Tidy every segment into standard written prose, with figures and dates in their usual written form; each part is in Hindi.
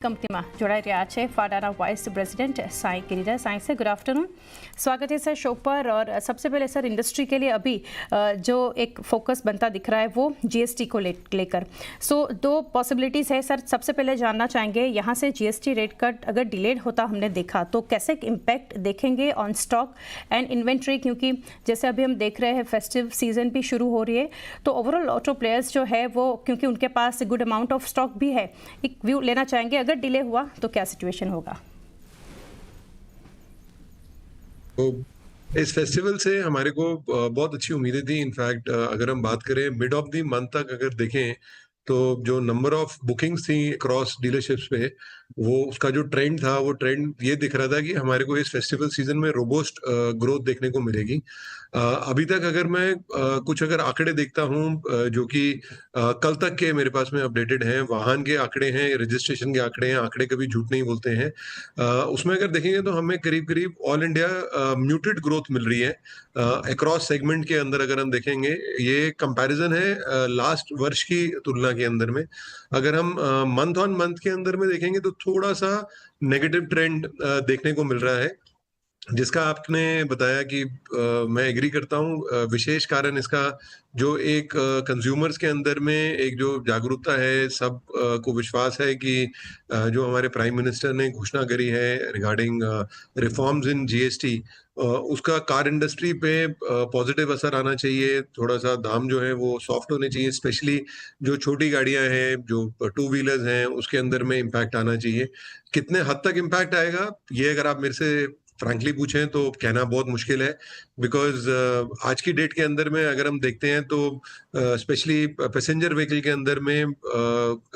કંપનીમાં જોડાઈ રહ્યા છે फाडाना vice president Sai Giridhar. Sai sir good afternoon, स्वागत है सर शो पर। और सबसे पहले सर इंडस्ट्री के लिए अभी जो एक फोकस बनता दिख रहा है वो जीएसटी को लेकर। दो पॉसिबिलिटीज़ है सर। सबसे पहले जानना चाहेंगे यहाँ से जीएसटी रेट कट अगर डिलेड होता हमने देखा तो कैसे इम्पैक्ट देखेंगे ऑन स्टॉक एंड इन्वेंट्री, क्योंकि जैसे अभी हम देख रहे हैं फेस्टिव सीजन भी शुरू हो रही है तो ओवरऑल ऑटो प्लेयर्स जो है वो क्योंकि उनके पास गुड अमाउंट ऑफ स्टॉक भी है, एक व्यू लेना चाहेंगे अगर डिले हुआ तो क्या सिचुएशन होगा? तो इस फेस्टिवल से हमारे को बहुत अच्छी उम्मीदें थी। इनफैक्ट अगर हम बात करें मिड ऑफ द मंथ तक अगर देखें तो जो नंबर ऑफ बुकिंग्स थी क्रॉस डीलरशिप्स पे, वो उसका जो ट्रेंड था वो ट्रेंड ये दिख रहा था कि हमारे को इस फेस्टिवल सीजन में रोबोस्ट ग्रोथ देखने को मिलेगी। अभी तक अगर मैं कुछ अगर आंकड़े देखता हूँ जो कि कल तक के मेरे पास में अपडेटेड हैं, वाहन के आंकड़े हैं, रजिस्ट्रेशन के आंकड़े हैं, आंकड़े कभी झूठ नहीं बोलते हैं। उसमें अगर देखेंगे तो हमें करीब करीब ऑल इंडिया म्यूटेड ग्रोथ मिल रही है अक्रॉस सेगमेंट के अंदर। अगर हम देखेंगे ये कंपैरिजन है लास्ट वर्ष की तुलना के अंदर में। अगर हम मंथ ऑन मंथ के अंदर में देखेंगे तो थोड़ा सा नेगेटिव ट्रेंड देखने को मिल रहा है, जिसका आपने बताया कि मैं एग्री करता हूँ। विशेष कारण इसका जो एक कंज्यूमर्स के अंदर में एक जो जागरूकता है, सब को विश्वास है कि जो हमारे प्राइम मिनिस्टर ने घोषणा करी है रिगार्डिंग रिफॉर्म्स इन जीएसटी, उसका कार इंडस्ट्री पे पॉजिटिव असर आना चाहिए। थोड़ा सा दाम जो है वो सॉफ्ट होने चाहिए, स्पेशली जो छोटी गाड़ियां हैं, जो टू व्हीलर्स हैं, उसके अंदर में इम्पैक्ट आना चाहिए। कितने हद तक इम्पैक्ट आएगा ये अगर आप मेरे से फ्रैंकली पूछें तो कहना बहुत मुश्किल है, बिकॉज आज की डेट के अंदर में अगर हम देखते हैं तो स्पेशली पैसेंजर व्हीकल के अंदर में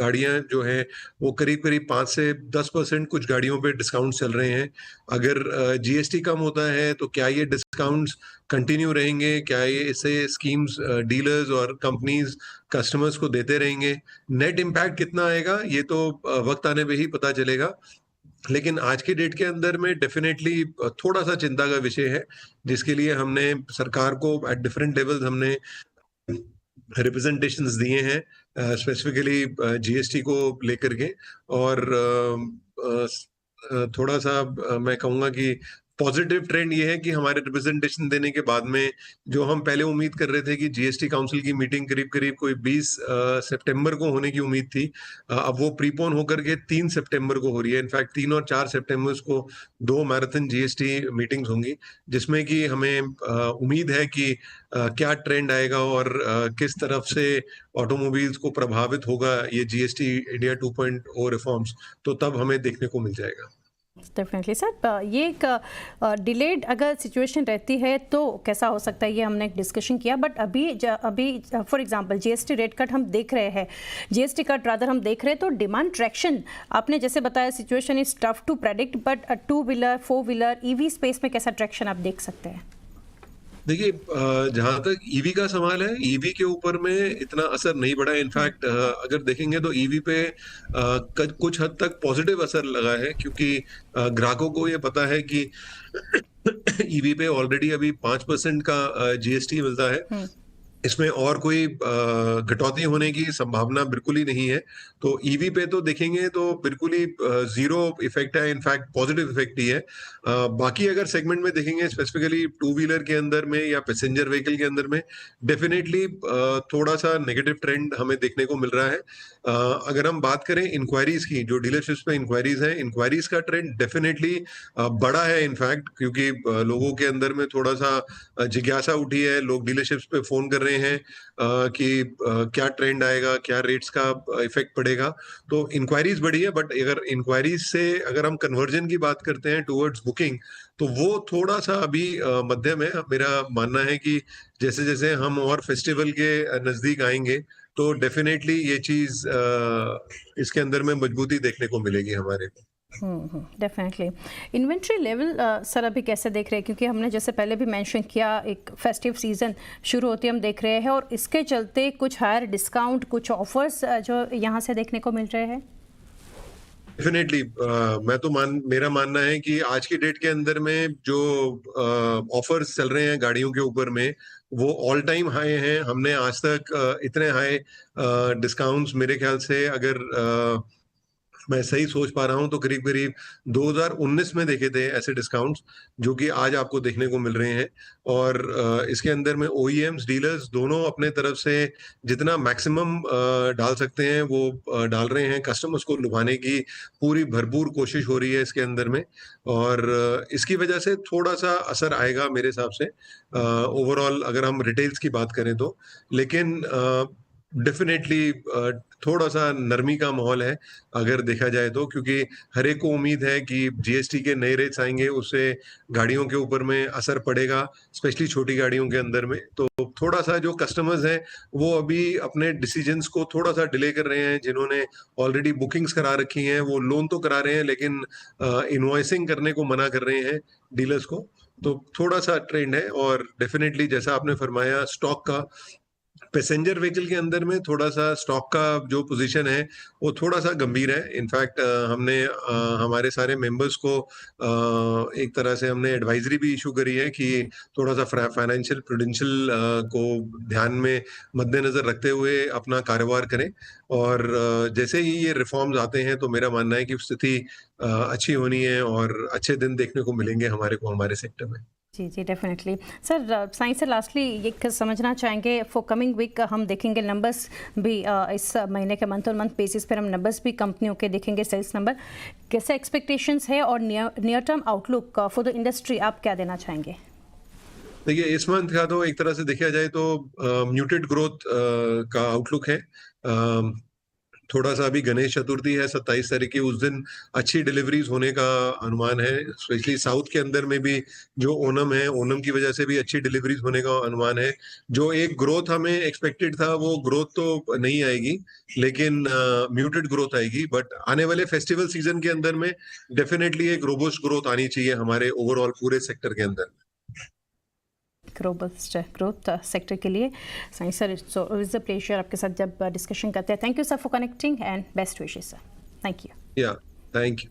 गाड़ियां जो हैं वो करीब करीब 5 से 10% कुछ गाड़ियों पे डिस्काउंट चल रहे हैं। अगर जीएसटी कम होता है तो क्या ये डिस्काउंट्स कंटिन्यू रहेंगे? क्या ये इससे स्कीम्स डीलर्स और कंपनीज कस्टमर्स को देते रहेंगे? नेट इम्पैक्ट कितना आएगा ये तो वक्त आने पे ही पता चलेगा। लेकिन आज की डेट के अंदर में डेफिनेटली थोड़ा सा चिंता का विषय है, जिसके लिए हमने सरकार को एट डिफरेंट लेवल्स हमने रिप्रेजेंटेशंस दिए हैं स्पेसिफिकली जीएसटी को लेकर के। और थोड़ा सा मैं कहूँगा कि पॉजिटिव ट्रेंड ये है कि हमारे रिप्रेजेंटेशन देने के बाद में जो हम पहले उम्मीद कर रहे थे कि जीएसटी काउंसिल की मीटिंग करीब करीब कोई 20 सितंबर को होने की उम्मीद थी, अब वो प्रीपोन होकर के 3 सितंबर को हो रही है। इनफैक्ट 3 और 4 सितंबर को 2 मैराथन जीएसटी मीटिंग्स होंगी, जिसमें कि हमें उम्मीद है कि क्या ट्रेंड आएगा और किस तरफ से ऑटोमोबाइल्स को प्रभावित होगा ये जीएसटी इंडिया 2.0 रिफॉर्म्स, तो तब हमें देखने को मिल जाएगा। डेफिनेटली सर, ये एक डिलेड अगर सिचुएशन रहती है तो कैसा हो सकता है ये हमने एक डिस्कशन किया। बट अभी for example GST rate cut हम देख रहे हैं, जीएसटी कट रादर हम देख रहे हैं तो डिमांड ट्रैक्शन आपने जैसे बताया situation is tough to predict, but two wheeler, four wheeler, EV space में कैसा ट्रैक्शन आप देख सकते हैं? देखिए, जहां तक ईवी का सवाल है, ईवी के ऊपर में इतना असर नहीं पड़ा। इनफैक्ट अगर देखेंगे तो ईवी पे कुछ हद तक पॉजिटिव असर लगा है, क्योंकि ग्राहकों को ये पता है कि ईवी पे ऑलरेडी अभी 5% का जीएसटी मिलता है। इसमें और कोई कटौती होने की संभावना बिल्कुल ही नहीं है। तो ईवी पे तो देखेंगे तो बिल्कुल ही जीरो इफेक्ट है, इनफैक्ट पॉजिटिव इफेक्ट ही है। बाकी अगर सेगमेंट में देखेंगे स्पेसिफिकली टू व्हीलर के अंदर में या पैसेंजर व्हीकल के अंदर में, डेफिनेटली थोड़ा सा नेगेटिव ट्रेंड हमें देखने को मिल रहा है। अगर हम बात करें इंक्वायरीज की, जो डीलरशिप्स में इंक्वायरीज है, इंक्वायरीज का ट्रेंड डेफिनेटली बड़ा है इनफैक्ट, क्योंकि लोगों के अंदर में थोड़ा सा जिज्ञासा उठी है। लोग डीलरशिप्स पे फोन कर रहे हैं कि क्या ट्रेंड आएगा, क्या रेट्स का इफेक्ट पड़ेगा। तो इंक्वायरीज बढ़ी है, बट अगर इंक्वायरीज से अगर हम कन्वर्जन की बात करते हैं टुवर्ड्स बुकिंग, तो वो थोड़ा सा अभी मध्यम है। मेरा मानना है कि जैसे जैसे हम और फेस्टिवल के नजदीक आएंगे तो डेफिनेटली ये चीज इसके अंदर में मजबूती देखने को मिलेगी हमारे को। डेफिनेटली। इन्वेंट्री लेवल सर अभी कैसे देख रहे हैं, क्योंकि हमने जैसे पहले भी मेंशन किया एक फेस्टिव सीजन शुरू होते हम देख रहे हैं और इसके चलते कुछ हायर डिस्काउंट, कुछ ऑफर्स जो यहाँ से देखने को मिल रहे हैं। डेफिनेटली मेरा मानना है कि आज की डेट के अंदर में जो ऑफर्स चल रहे हैं गाड़ियों के ऊपर में, वो ऑल टाइम हाई हैं। हमने आज तक इतने हाई डिस्काउंट्स मेरे ख्याल से अगर मैं सही सोच पा रहा हूँ तो करीब-करीब 2019 में देखे थे ऐसे डिस्काउंट्स, जो कि आज आपको देखने को मिल रहे हैं। और इसके अंदर में ओईएम्स, डीलर्स दोनों अपने तरफ से जितना मैक्सिमम डाल सकते हैं वो डाल रहे हैं। कस्टमर्स को लुभाने की पूरी भरपूर कोशिश हो रही है इसके अंदर में, और इसकी वजह से थोड़ा-सा असर आएगा मेरे हिसाब से ओवरऑल अगर हम रिटेल्स की बात करें तो। लेकिन डेफ़िनेटली थोड़ा-सा नरमी का माहौल है, अगर देखा जाए तो, क्योंकि हर एक को उम्मीद है कि जीएसटी के नए रेट्स आएँगे, उससे गाड़ियों के ऊपर में असर पड़ेगा, स्पेशली छोटी गाड़ियों के अंदर में। तो थोड़ा-सा जो कस्टमर्स हैं, वो अभी अपने डिसीजंस को थोड़ा-सा डिले कर रहे हैं। जिन्होंने ऑलरेडी बुकिंग्स करा रखी हैं, वो लोन तो करा रहे हैं, लेकिन इनवॉइसिंग करने को मना कर रहे हैं डीलर्स को। तो थोड़ा-सा ट्रेंड है, और डेफ़िनेटली जैसा आपने फरमाया स्टॉक का, पैसेंजर व्हीकल के अंदर में थोड़ा-सा स्टॉक का जो पोज़ीशन है, वो थोड़ा-सा गंभीर है। इनफैक्ट हमने हमारे सारे मेंबर्स को एक तरह से हमने एडवाइज़री भी इश्यू करी है कि थोड़ा-सा फाइनेंशियल प्रूडेंशियल को ध्यान में मद्देनज़र रखते हुए अपना कारोबार करें। और जैसे ही ये रिफ़ॉर्म्स आते हैं, तो मेरा मानना है कि स्थिति अच्छी होनी है और अच्छे दिन देखने को मिलेंगे हमारे को हमारे सेक्टर में। जी जी डेफिनेटली सर। साइंस से लास्टली ये समझना चाहेंगे फॉर कमिंग वीक हम देखेंगे नंबर्स भी इस महीने के मंथ और मंथ बेसिस पर हम नंबर्स भी कंपनियों के देखेंगे, सेल्स नंबर कैसे एक्सपेक्टेशंस है और near term outlook for the industry आप क्या देना चाहेंगे? देखिए, इस मंथ का तो एक तरह से देखा जाए तो म्यूटेड ग्रोथ का आउटलुक है। थोड़ा-सा अभी गणेश चतुर्थी है 27 तारीख की, उस दिन अच्छी डिलीवरीज़ होने का अनुमान है। स्पेशली साउथ के अंदर में भी जो ओणम है, ओणम की वजह से भी अच्छी डिलीवरीज़ होने का अनुमान है। जो एक ग्रोथ हमें एक्सपेक्टेड था, वो ग्रोथ तो नहीं आएगी, लेकिन म्यूटेड ग्रोथ आएगी। बट आने वाले फेस्टिवल सीज़न के अंदर में डेफ़िनेटली एक रोबस्ट ग्रोथ आनी चाहिए हमारे ओवरऑल पूरे सेक्टर के अंदर। रोबस्ट ग्रोथ सेक्टर के लिए science sir it's a pleasure आपके साथ जब डिस्कशन करते हैं। Thank you sir for connecting and best wishes sir. Thank you. या थैंक यू।